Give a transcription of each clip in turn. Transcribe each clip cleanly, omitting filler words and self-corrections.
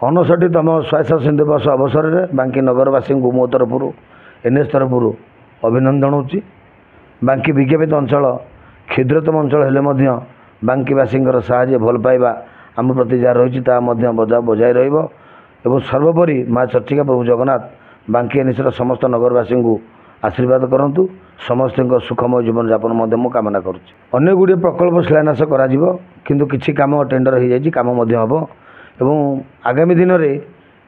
59तम स्वायत्त सिंधु दिवस अवसर में बांकी नगरवासी को मो तरफ एनएस तरफ अभिनंदन जनाऊँगी। बांकी विज्ञापित अंचल क्षुद्रतम अंचल हेले बांकीवासी साहय भल पाइबा आम प्रति जहाँ रही बजाय रहा सर्वोपरि माँ चर्चिका प्रभु जगन्नाथ बांकी एनएसर समस्त नगरवासी को आशीर्वाद करंतु समस्त सुखमय जीवन यापन मु कामना करुच्ची। अनेक गुड़िए प्रकल्प शिलान्यास किंतु किछि काम टेंडर हो जाए काम हम एवं आगामी दिन में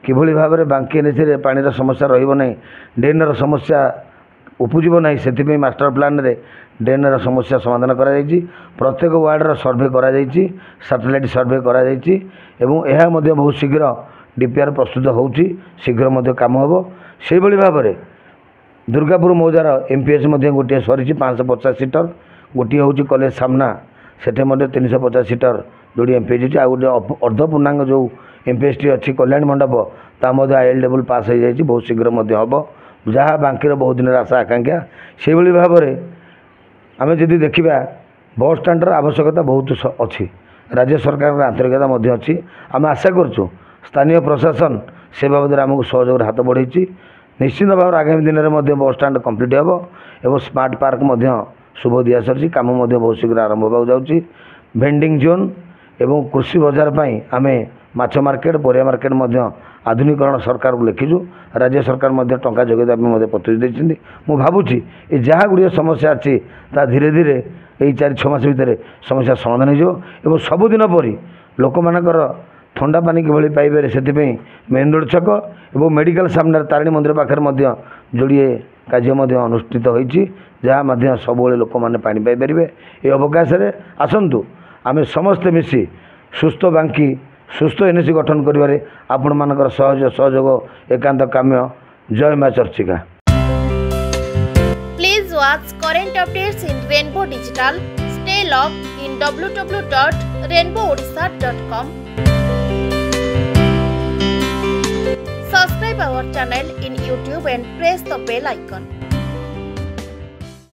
किभली भाव में बांकी एनएसी पानी समस्या रही ड्रेनर समस्या उपजीव ना से मास्टर प्लान रे ड्रेनर समस्या समाधान करा प्रत्येक वार्डर सर्वे करा सैटेलाइट सर्वे करा एवं बहुत शीघ्र डीपीआर प्रस्तुत होउची शीघ्र काम हम से भाव में दुर्गापुर मौजार एमपीएस गोटे सरी 550 सीटर गोटे हूँ कॉलेज सामना से 350 सीटर जोड़ी एमपीएस आ गए अर्धपूर्णांग जो एमपीएस टी अच्छी कल्याण मंडप ता आईएल लेवल पास हो जाए बहुत शीघ्र हम जहाँ बांकीर बहुत दिन आशा आकांक्षा से भाव में आम जदि देखा बस स्टाण्डर आवश्यकता बहुत अच्छी राज्य सरकार आंतरिकता अच्छी आम आशा करूँ स्थानीय प्रशासन से बाबद आमको सहयोग हाथ बढ़े निश्चित भाव आगामी दिन में बस स्टाण्ड कम्प्लीट हे और स्मार्ट पार्क शुभ दिया सर कम बहुत शीघ्र आरंभ होगा जाऊँगी। भेंडिंग जोन एवं कृषि बजार पर आम माछ मार्केट परिया मार्केट आधुनिकरण सरकार को लिखीचु राज्य सरकार टंका जोगेदेवा प्रतिश्रुति देती मु भावुची जहाँ गुड़िया समस्या अच्छी ता धीरे धीरे यही 4-6 मास भितर समस्या समाधान हो सबुदिन परी लोक मानकर ठंडा पानी किभली पाइबे से मेन रोड छक और मेडिकल सामने तारिणी मंदिर पाखे जोड़े कार्य अनुष्ठित होती जहाँ सब लोक मैंने पानी पाइपर ये अवकाश में आसतु आम समस्ते मिसी सुस्थ बांकी सुस्थ एनएसी गठन करें आपण मानकर सहयोग एकांत काम्य। जय मां Charchika. Please watch current updates in Rainbow Digital. Stay logged in www.rainbowodisha.com. Subscribe our channel in YouTube and press the bell icon.